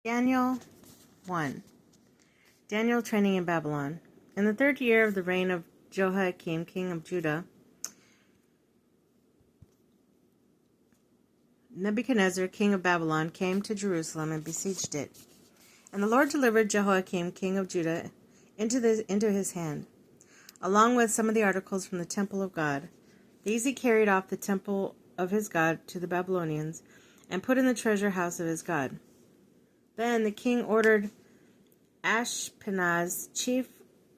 Daniel 1. Daniel training in Babylon. In the 3rd year of the reign of Jehoiakim, king of Judah, Nebuchadnezzar, king of Babylon, came to Jerusalem and besieged it. And the Lord delivered Jehoiakim, king of Judah, into his hand, along with some of the articles from the temple of God. These he carried off the temple of his God to the Babylonians, and put in the treasure house of his God. Then the king ordered Ashpenaz, chief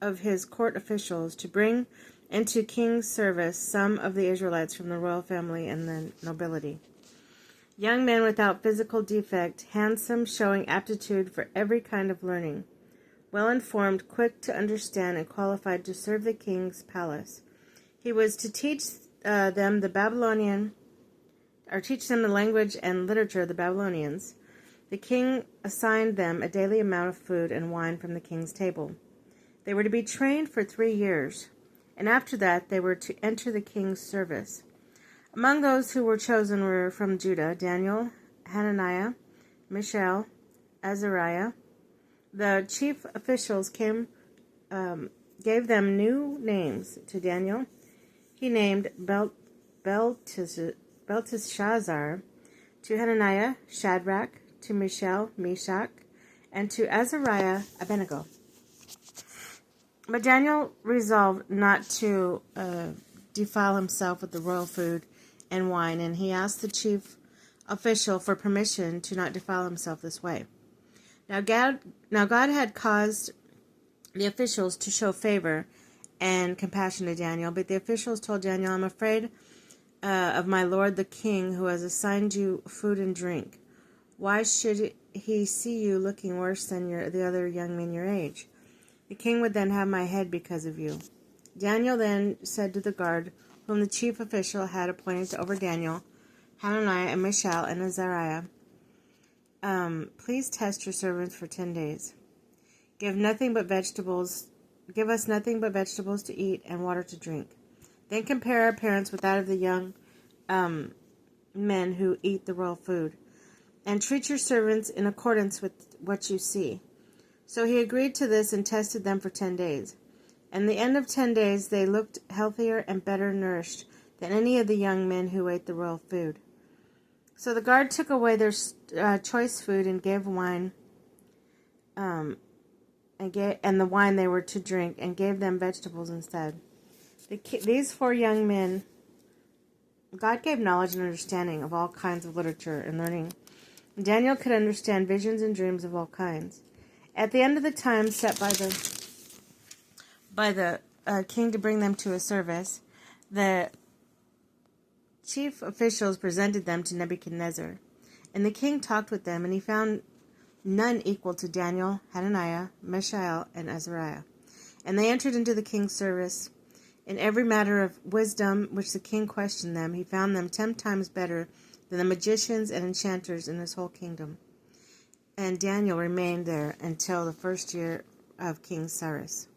of his court officials, to bring into king's service some of the Israelites from the royal family and the nobility. Young men without physical defect, handsome, showing aptitude for every kind of learning, well-informed, quick to understand, and qualified to serve the king's palace. He was to teach them the language and literature of the Babylonians. The king assigned them a daily amount of food and wine from the king's table. They were to be trained for 3 years, and after that they were to enter the king's service. Among those who were chosen were from Judah, Daniel, Hananiah, Mishael, Azariah. The chief officials gave them new names to Daniel. He named Belteshazzar, to Hananiah, Shadrach, to Mishael, Meshach, and to Azariah, Abednego. But Daniel resolved not to defile himself with the royal food and wine, and he asked the chief official for permission to not defile himself this way. Now God had caused the officials to show favor and compassion to Daniel, but the officials told Daniel, "I'm afraid of my lord the king, who has assigned you food and drink. Why should he see you looking worse than the other young men your age? The king would then have my head because of you." Daniel then said to the guard, whom the chief official had appointed to over Daniel, Hananiah and Mishael and Azariah, "Please test your servants for 10 days. Give us nothing but vegetables to eat and water to drink. Then compare our appearance with that of the young men who eat the royal food, and treat your servants in accordance with what you see." So he agreed to this and tested them for 10 days. And at the end of 10 days they looked healthier and better nourished than any of the young men who ate the royal food. So the guard took away their choice food and gave wine, and the wine they were to drink, and gave them vegetables instead. These 4 young men, God gave knowledge and understanding of all kinds of literature and learning. Daniel could understand visions and dreams of all kinds. At the end of the time set by the king to bring them to his service, the chief officials presented them to Nebuchadnezzar. And the king talked with them, and he found none equal to Daniel, Hananiah, Mishael, and Azariah. And they entered into the king's service. In every matter of wisdom which the king questioned them, he found them 10 times better than the magicians and enchanters in his whole kingdom. And Daniel remained there until the 1st year of King Cyrus.